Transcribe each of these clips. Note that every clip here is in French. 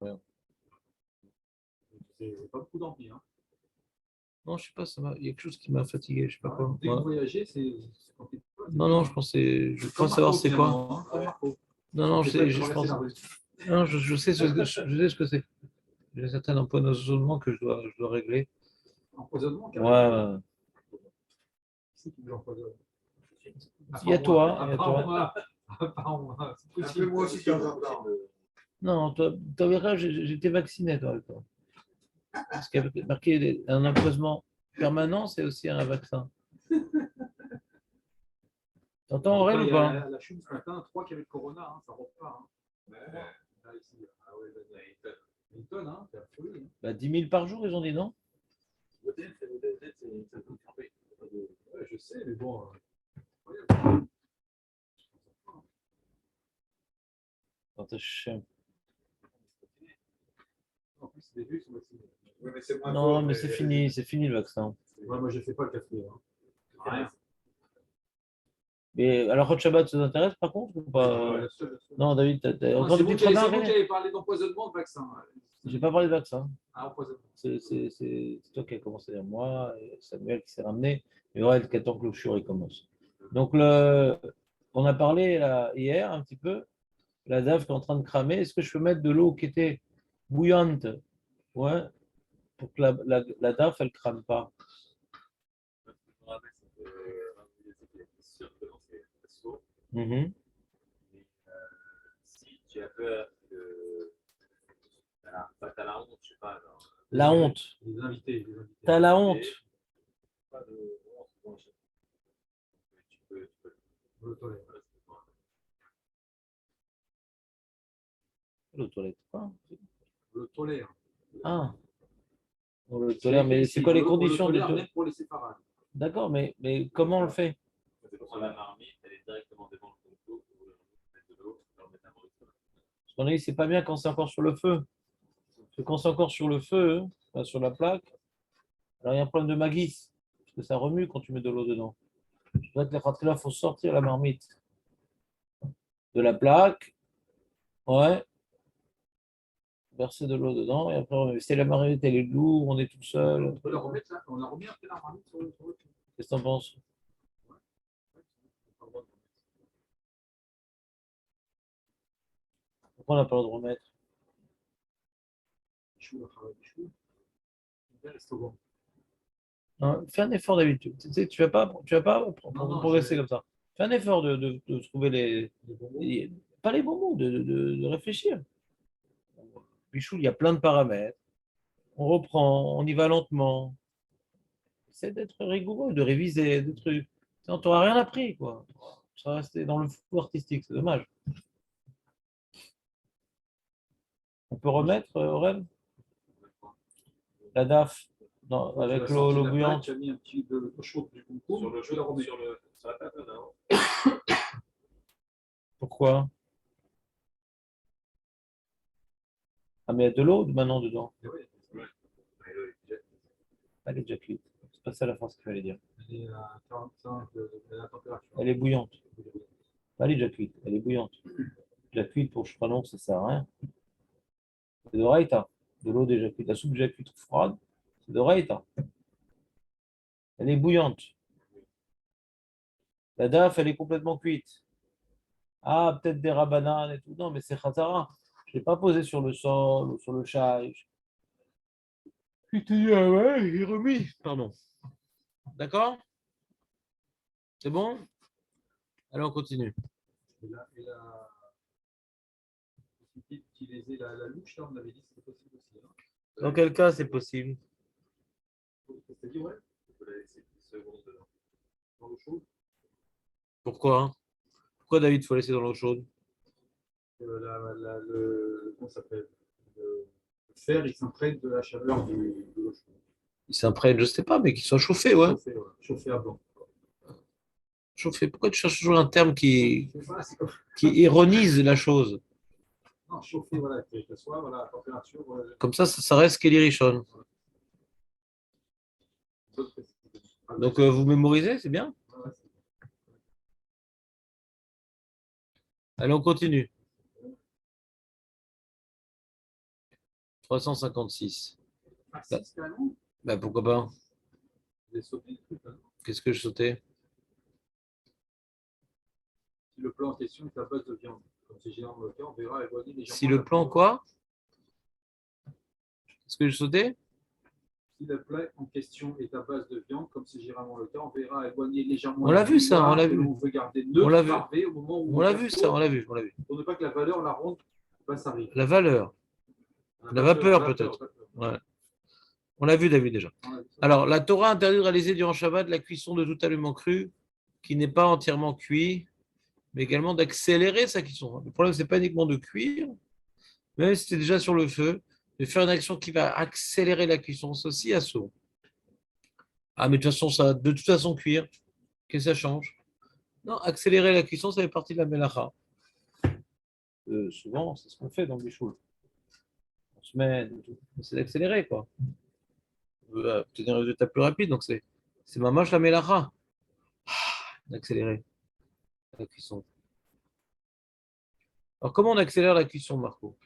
Ouais. C'est pas beaucoup d'envie. Hein. Non, je sais pas, il y a quelque chose qui m'a fatigué, je sais pas quoi. Dès que vous voyagez, c'est quand t'es Non, je pensais. Je crois savoir c'est quoi. Non, non, je sais ce que c'est. J'ai certains empoisonnements que je dois régler. Empoisonnement, ouais. Il y a toi. Moi aussi, non, toi, verras, j'étais vacciné, toi. Parce qu'il y avait marqué un empoisonnement permanent, c'est aussi un vaccin. T'entends Aurel ou pas? La chute ce matin, 3 qui avaient le corona, hein, ça ne rentre pas. Hein. Là, ici, ah ouais, une tonne, hein, c'est absolu. Bah, 10 000 par jour, ils ont dit non? Ouais, je sais, mais bon. En plus, les vieux sont vaccinés. Ouais, mais non, mais c'est fini le vaccin. Ouais, moi, je ne fais pas le quatrième. Hein. Rien. Mais alors, Hot Shabbat, ça t'intéresse par contre ou pas? Non, David, t'as encore des petites remarques? C'est vous qui avez parlé d'empoisonnement de vaccin. J'ai pas parlé de vaccin. Ah, empoisonnement. C'est toi qui as commencé à moi, et Samuel qui s'est ramené, et Aurel qui attend que le shiur commence. Donc, on a parlé là, hier un petit peu, la dave qui est en train de cramer. Est-ce que je peux mettre de l'eau qui était bouillante, ouais, pour que la dave, elle ne crame pas? Mm-hmm. Si tu as peur que. T'as la honte, je sais pas. La honte. Les invités. T'as la honte. Pas de honte. Tu peux. Le toilette, quoi. Le tolère. Ah. On le tolère, mais c'est quoi les conditions de même pour les séparades. D'accord, mais comment on le fait? La marmite, elle est directement devant le concours, vous mettre de l'eau, vous mettre un morceau. Parce qu'on a dit c'est pas bien quand c'est encore sur le feu. Parce que quand c'est encore sur le feu, sur la plaque, alors il y a un problème de maguis, parce que ça remue quand tu mets de l'eau dedans. C'est vrai que là, il faut sortir la marmite de la plaque, ouais, verser de l'eau dedans, et après, si la marmite elle est lourde, on est tout seul. On peut la remettre là, on la remet après la marmite sur le feu. Qu'est-ce que t'en penses? Pourquoi on n'a pas le droit de remettre? Non, fais un effort d'habitude. Tu vas pas progresser comme ça. Fais un effort de trouver pas les bons mots, de réfléchir. Bichou, il y a plein de paramètres. On reprend, on y va lentement. Essaie d'être rigoureux, de réviser des trucs. Sinon, tu n'auras rien appris, quoi. Tu vas rester dans le flou artistique, c'est dommage. On peut remettre, Aurel, la DAF avec l'eau bouillante. Tu as mis un petit peu de chaud du concours. Sur la table, non. Pourquoi? Ah, mais il y a de l'eau maintenant dedans. Elle est déjà cuite. C'est pas ça la phrase qu'il fallait dire. Elle est à 45 de la température. Elle est bouillante. Elle est déjà cuite. Elle est bouillante. Déjà cuite pour non, ça sert à rien. C'est de raïta. De l'eau déjà cuite. La soupe déjà cuite froide, c'est de raïta. Elle est bouillante. La daf, elle est complètement cuite. Ah, peut-être des rabananes et tout. Non, mais c'est khatara. Je ne l'ai pas posé sur le sol ou sur le chai. Je te dis, ah ouais, j'ai remis. Pardon. D'accord? C'est bon? Allez, on continue. Utiliser la louche, là, on avait dit que c'était possible aussi. Hein. Dans quel cas c'est possible? C'est-à-dire, ouais. On peut la laisser 10 secondes dans l'eau chaude. Pourquoi? Pourquoi David, il faut laisser dans l'eau chaude? Comment ça s'appelle? Le fer, il s'imprègne de la chaleur de l'eau chaude. Il s'imprègne, je ne sais pas, mais qu'il soit chauffé, ouais. Chauffé à blanc. Chauffé. Pourquoi tu cherches toujours un terme qui ironise la chose? Non, chauffer, voilà, que ce soit voilà, à température. Comme ça reste Kelly Richon. Donc, vous mémorisez, c'est bien? Allez, on continue. 356. Ah, c'est carrément. Ben, pourquoi pas? Vous avez sauté le truc, hein. Qu'est-ce que je sautais? Si le plan en question est à base de viande, comme c'est généralement le cas, on verra éloigner légèrement. Si le plan quoi? Qu'est-ce que je sautais? Si le plat en question est à base de viande, comme c'est généralement le cas, on verra éloigner légèrement. On l'a vu ça, on l'a que vu. l'on veut garder On l'a neutre, vu. parfait, au moment où On l'a vu ça, on l'a vu, on l'a vu. pour ne pas que la valeur, la ronde, passe à La valeur, la vapeur peut-être. Ouais. On l'a vu, David, déjà. Alors, la Torah interdit de réaliser durant Shabbat la cuisson de tout aliment cru qui n'est pas entièrement cuit, mais également d'accélérer sa cuisson. Le problème, c'est pas uniquement de cuire, même si c'est déjà sur le feu, de faire une action qui va accélérer la cuisson, c'est aussi assaut. Ah, mais de toute façon, ça, de toute façon, cuire, qu'est-ce que ça change? Non, accélérer la cuisson, ça fait partie de la melacha. Souvent, c'est ce qu'on fait dans le bichoul. En semaine, c'est d'accélérer, quoi. On veut obtenir un résultat plus rapide, donc c'est mamash la melacha. D'accélérer la cuisson. Alors, comment on accélère la cuisson, Marco?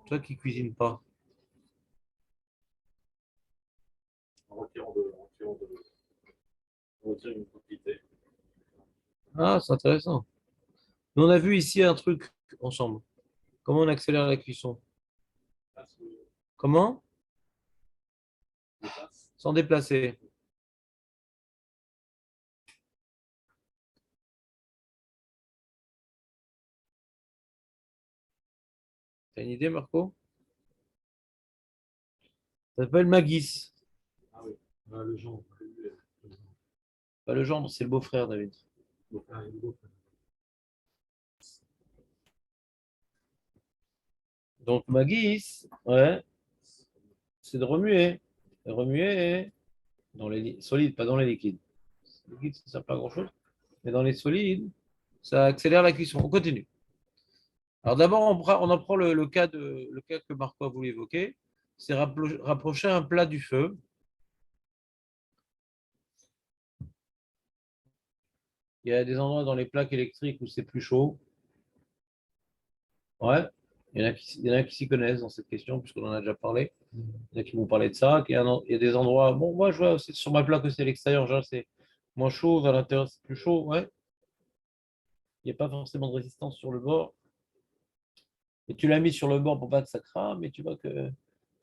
Toi qui cuisines pas. En retirant on retire une quantité. Ah, c'est intéressant. Nous, on a vu ici un truc ensemble. Comment on accélère la cuisson? Comment? Sans déplacer. T'as une idée, Marco? Ça s'appelle Magis. Ah oui, le genre. Pas le gendre, c'est le beau-frère, David. Donc, Magis, ouais, c'est de remuer. Et remuer dans les solides, pas dans les liquides. Les liquides, ça ne sert pas à grand-chose. Mais dans les solides, ça accélère la cuisson. On continue. Alors d'abord, on en prend le cas que Marco a voulu évoquer. C'est rapprocher un plat du feu. Il y a des endroits dans les plaques électriques où c'est plus chaud. Ouais, il y en a qui s'y connaissent dans cette question, puisqu'on en a déjà parlé. Il y en a qui vont parler de ça. Il y a des endroits. Bon, moi, je vois aussi sur ma plaque aussi à l'extérieur, genre, c'est moins chaud, vers l'intérieur, c'est plus chaud. Ouais. Il n'y a pas forcément de résistance sur le bord. Et tu l'as mis sur le bord pour pas que ça crame, mais tu vois que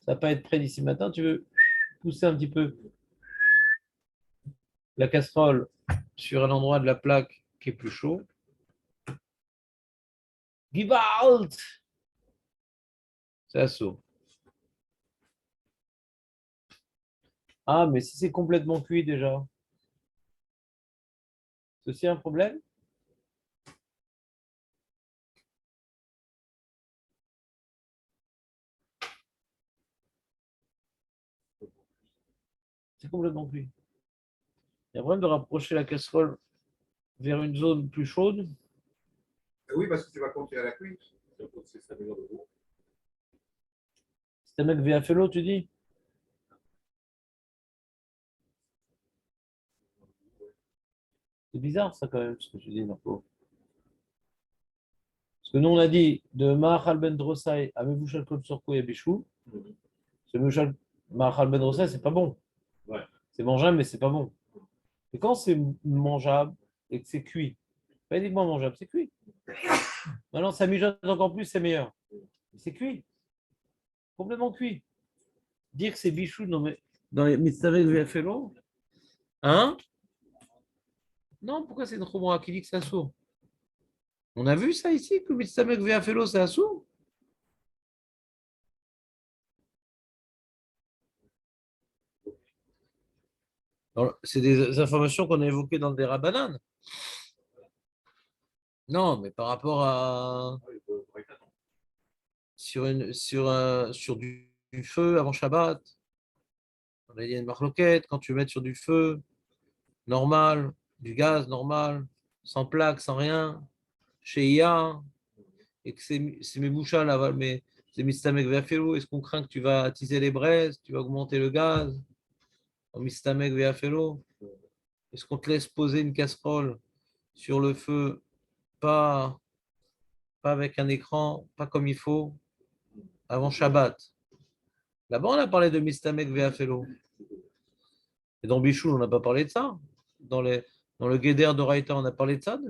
ça va pas être prêt d'ici matin. Tu veux pousser un petit peu la casserole sur un endroit de la plaque qui est plus chaud. Gewalt! C'est assaut. Ah, mais si c'est complètement cuit déjà, c'est aussi un problème? C'est complètement cuit. Il y a un problème de rapprocher la casserole vers une zone plus chaude. Oui, parce que tu vas compter à la cuite. C'est un mec VFLO, tu dis? C'est bizarre ça quand même, ce que tu dis, Marco. Parce que nous, on a dit de Mahal ben Drosai à Mevushal Kol Sorko et Bichou. Ce Mahal ben Drosai, c'est pas bon. Ouais. C'est mangeable, mais c'est pas bon. Et quand c'est mangeable et que c'est cuit, pas uniquement mangeable, c'est cuit. Maintenant, ça mijote encore plus, c'est meilleur. C'est cuit. Complètement cuit. Dire que c'est bichou dans les mitzvahs de VFLO, hein? Non, pourquoi c'est une Khomra qui dit que c'est assourd? On a vu ça ici, que mitzvah de VFLO, c'est assourd? C'est des informations qu'on a évoquées dans le Dera Banane. Non, mais par rapport à sur du feu avant Shabbat, on a dit une marloquette, quand tu veux mettre sur du feu normal, du gaz normal, sans plaque, sans rien, chez IA, et que c'est mes bouchas là, mais c'est Mistamek Veafelo, est-ce qu'on craint que tu vas attiser les braises, tu vas augmenter le gaz en Mistamek Veafelo? Est-ce qu'on te laisse poser une casserole sur le feu, pas pas avec un écran, pas comme il faut, avant Shabbat. Là-bas, on a parlé de Mistamek Veafelo. Et dans Bichoul, on n'a pas parlé de ça. Dans le Guéder de Raïta, on a parlé de ça.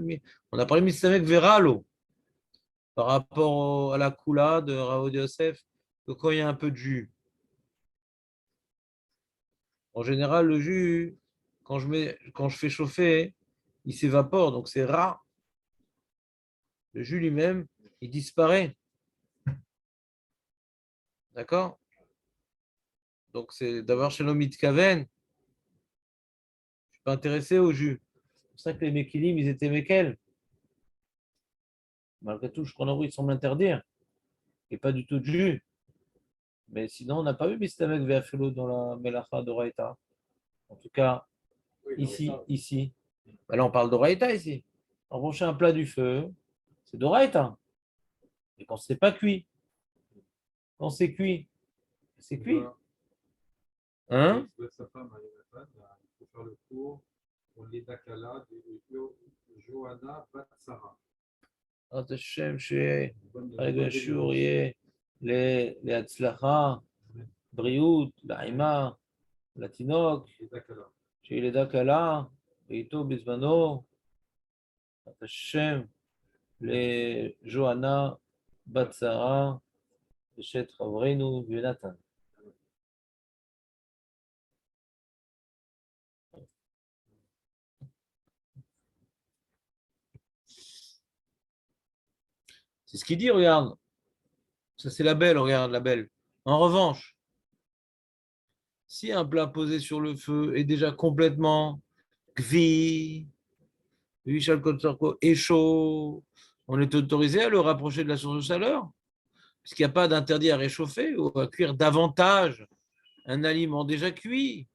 On a parlé de Mistamek Veralo par rapport à la Kula de Rav Yosef, que quand il y a un peu de jus. En général, le jus, quand je fais chauffer, il s'évapore, donc c'est rare. Le jus lui-même, il disparaît. D'accord? Donc c'est d'avoir chez l'omit kaven. Je ne suis pas intéressé au jus. C'est pour ça que les Mekilim, ils étaient Mekel. Malgré tout, je crois qu'ils semblent interdire. Et pas du tout de jus. Mais sinon, on n'a pas vu Mistamek Veafelo dans la Melacha d'Oraïta. En tout cas, ici. Ben là, on parle d'Oraïta ici. Embaucher un plat du feu, c'est d'Oraïta. Et quand c'est pas cuit, quand c'est cuit, c'est cuit. Hein? Sa femme, il faut faire le tour pour l'Edakala de Johanna Batsara. Hashem, רגע שיעור יהיה להצלחה, בריאות, לאימה, לתינוק, שיהיה לידה קלה, ואיתו בזמנו, השם לג'ואנה בת שרה, ושת חברנו יונתן. C'est ce qu'il dit, regarde. Ça, c'est la belle, regarde, la belle. En revanche, si un plat posé sur le feu est déjà complètement gvi, est chaud, on est autorisé à le rapprocher de la source de chaleur, puisqu'il n'y a pas d'interdit à réchauffer ou à cuire davantage un aliment déjà cuit.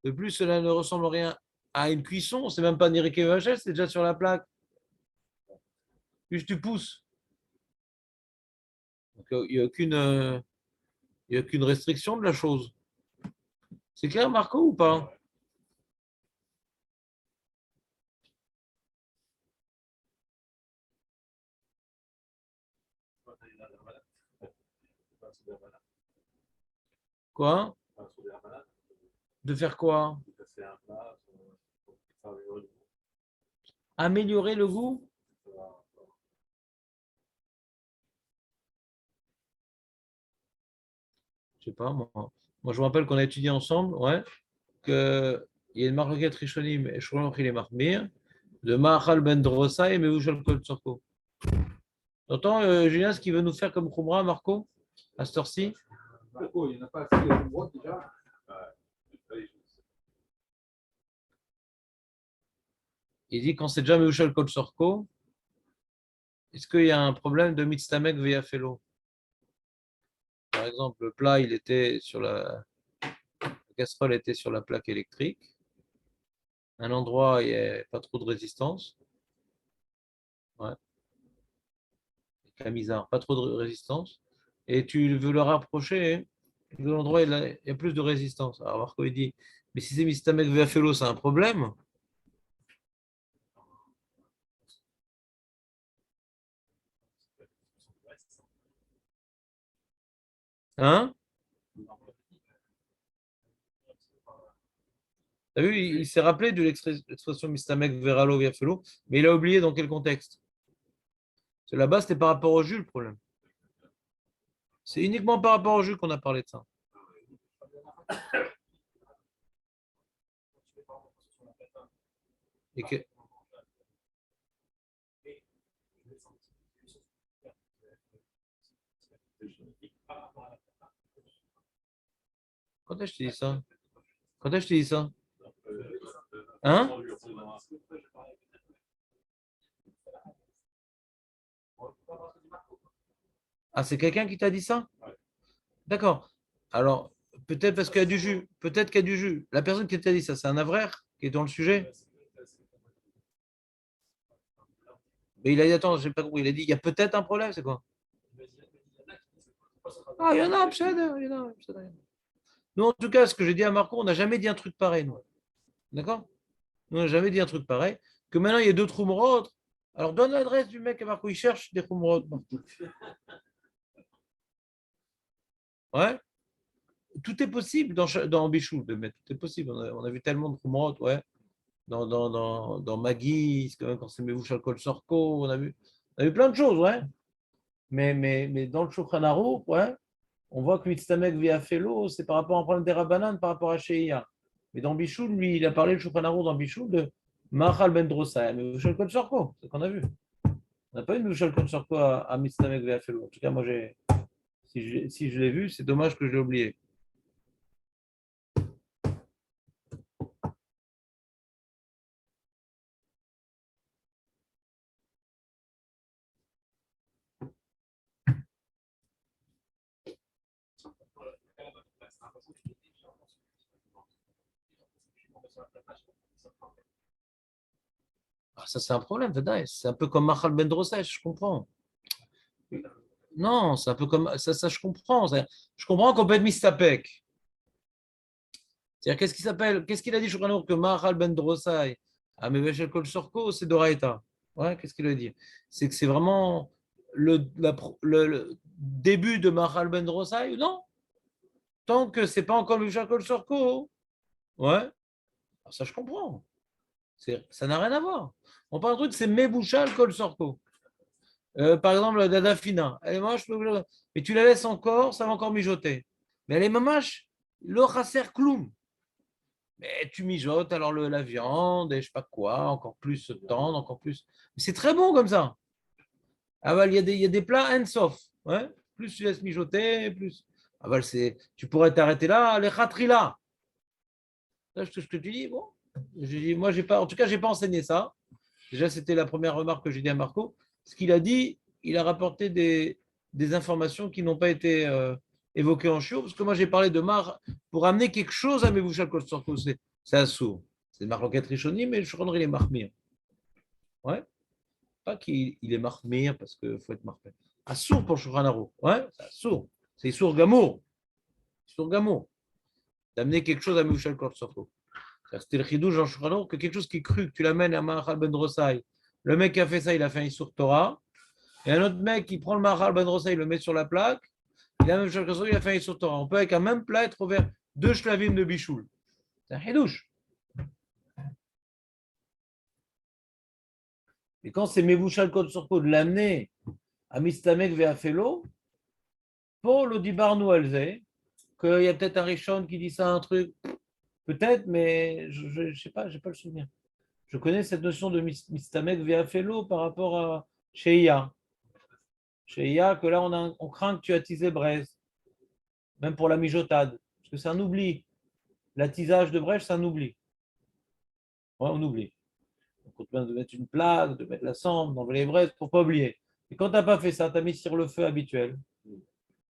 De plus, cela ne ressemble à rien à une cuisson, c'est même pas ni Vachel, c'est déjà sur la plaque. Puis tu pousses. Donc, il n'y a aucune restriction de la chose. C'est clair, Marco, ou pas? Quoi? De faire quoi? Améliorer le goût? Je sais pas, moi. Moi, je me rappelle qu'on a étudié ensemble, ouais, qu'il y a une marloquette Rishonim et Shulchan Aruch Mahmir de Mahal Ben Drosa et Meushal Kol Tzorko. T'entends, Julien, ce qu'il veut nous faire comme Khumra, Marco, à cette heure-ci? Marco, il n'y en a pas assez de droite déjà. Il dit quand c'est déjà Meushal Kol Tzorko, est-ce qu'il y a un problème de Mitztamek Veafelo? Par exemple, le plat, il était sur la casserole était sur la plaque électrique. Un endroit, il n'y a pas trop de résistance. Ouais. Camisard, pas trop de résistance. Et tu veux le rapprocher de l'endroit où il y a plus de résistance. Alors Marco, il dit, mais si c'est Mistamek Veafelo, c'est un problème. Hein? T'as vu, il s'est rappelé de l'expression Mistamek Veralo Veafelo, mais il a oublié dans quel contexte. Parce que là-bas, c'était par rapport au jus le problème. C'est uniquement par rapport au jus qu'on a parlé de ça. Et que... Quand est-ce que je t'ai dit ça? Quand est-ce que je t'ai dit ça? Hein? Ah, c'est quelqu'un qui t'a dit ça? D'accord. Alors, peut-être parce qu'il y a du jus. Peut-être qu'il y a du jus. La personne qui t'a dit ça, c'est un avraire qui est dans le sujet. Mais il a dit, attends, j'ai pas compris. Il a dit, il y a peut-être un problème, c'est quoi? Ah, il y en a, il y en a. Nous, en tout cas, ce que j'ai dit à Marco, on n'a jamais dit un truc pareil, nous. D'accord? Nous, on n'a jamais dit un truc pareil. Que maintenant, il y a deux trous autres. Alors, donne l'adresse du mec à Marco, il cherche des Khumrot. Ouais. Tout est possible dans Bichoul, de mettre. Tout est possible. On a vu tellement de Khumrot, ouais. Dans Magui, quand c'est Mevouchal Kol Sorko, on a vu plein de choses, ouais. Mais dans le Shulchan Aruch, ouais, on voit que Mitztamek via Felo, c'est par rapport à un problème des Rabbanan, par rapport à Sheia. Mais dans Bichoul, lui, il a parlé, le Shulchan Aruch dans Bichoul, de Mahal Ben Drosai, Mevouchal Kol Sorko, c'est ce qu'on a vu. On n'a pas eu de Mevouchal Kol Sorko à Mitztamek via Felo. En tout cas, moi, si je l'ai vu, c'est dommage que je l'ai oublié. Ah, ça, c'est un problème, Vadaï. C'est un peu comme Mahal Ben Drosai, je comprends. Non, c'est un peu comme ça, je comprends. Je comprends qu'on peut être mistapek. C'est-à-dire, qu'est-ce qu'il a dit, Shulchan que Mahal Ben Drosai, à Meveshel Kol Sorko, c'est Doraïta. Ouais, qu'est-ce qu'il a dit? C'est que c'est vraiment le début de Mahal Ben Drosai? Non, tant que c'est pas encore Meveshel Kol Sorko. Ouais, alors ça, je comprends. Ça n'a rien à voir. On parle d'un truc, c'est Mebouchal Kol Sorko. Par exemple, la Dada Fina, elle est moche, mais tu la laisses encore, ça va encore mijoter. Mais elle est mamache, le chasser kloum. Mais tu mijotes alors la viande et je sais pas quoi, encore plus tendre, encore plus. Mais c'est très bon comme ça. Ah bah, il y a des plats end-soft. Ouais. Plus tu laisses mijoter, plus. Ah bah, tu pourrais t'arrêter là, les khatrila. Là, ce que tu dis, bon. J'ai dit, moi, j'ai pas, en tout cas, j'ai pas enseigné ça. Déjà, c'était la première remarque que j'ai dit à Marco. Ce qu'il a dit, il a rapporté des informations qui n'ont pas été évoquées en chiot, parce que moi, j'ai parlé de Mar pour amener quelque chose à Mevouchal Kol-Sorko. C'est Assour. C'est Marloquette Rishoni, mais je rendrai les Mahmir. Ouais. Pas qu'il est Mahmir parce qu'il faut être Mahmir. Assour pour Shulchan Aruch. Ouais, c'est Assour. C'est Issour Gamour. Issour Gamour. D'amener quelque chose à Mevouchal Kol-Sorko. C'était le chidouche en Shulchan Aruch que quelque chose qui est cru, que tu l'amènes à Mahal Ben Drosai. Le mec qui a fait ça, il a fait un Issour Torah. Et un autre mec qui prend le Mahal Ben Drosai, il le met sur la plaque. Il a même chose que ça, il a fait un Issour Torah. On peut avec un même plat être ouvert deux shlavim de bichoul. C'est un chidouche. Et quand c'est Mevouchal Kol Sorko de l'amener à Mistamek Veafelo, Paul dit Barnou Alze, qu'il y a peut-être un Rishon qui dit ça, un truc, peut-être, mais je ne sais pas, je n'ai pas le souvenir. Je connais cette notion de Mistamek Veafelo par rapport à Sheia. Sheia, que là, on craint que tu attises braise, même pour la mijotade, parce que c'est un oubli. L'attisage de brèche, c'est un oubli. Ouais, on oublie. Donc, on te demande de mettre une plaque, de mettre la cendre, d'enlever les braises pour ne pas oublier. Et quand tu n'as pas fait ça, tu as mis sur le feu habituel.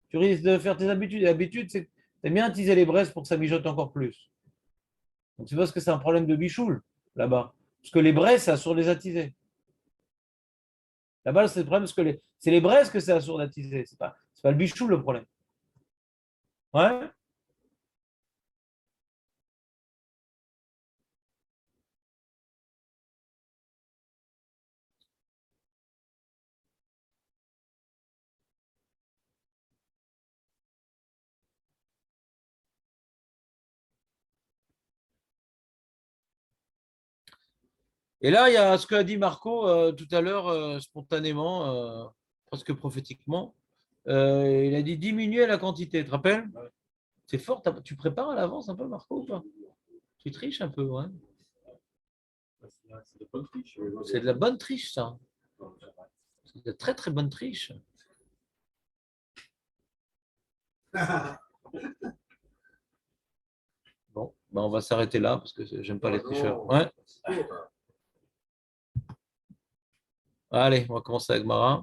Tu risques de faire tes habitudes. Et l'habitude, c'est que tu aimes bien attiser les braises pour que ça mijote encore plus. Donc c'est parce que c'est un problème de bichoul, là-bas. Parce que les braises, ça sourd les attiser. Là-bas, c'est le problème, parce que c'est les braises que c'est sourd d'attiser. C'est pas le bichoul le problème. Ouais. Et là, il y a ce qu'a dit Marco tout à l'heure, spontanément, presque prophétiquement. Il a dit diminuer la quantité, tu te rappelles? C'est fort, tu prépares à l'avance un peu, Marco, ou pas? Tu triches un peu, ouais. C'est de la bonne triche, ça. C'est de très très bonne triche. Bon, ben on va s'arrêter là parce que j'aime pas les tricheurs. Ouais. Allez, on va commencer avec Mara.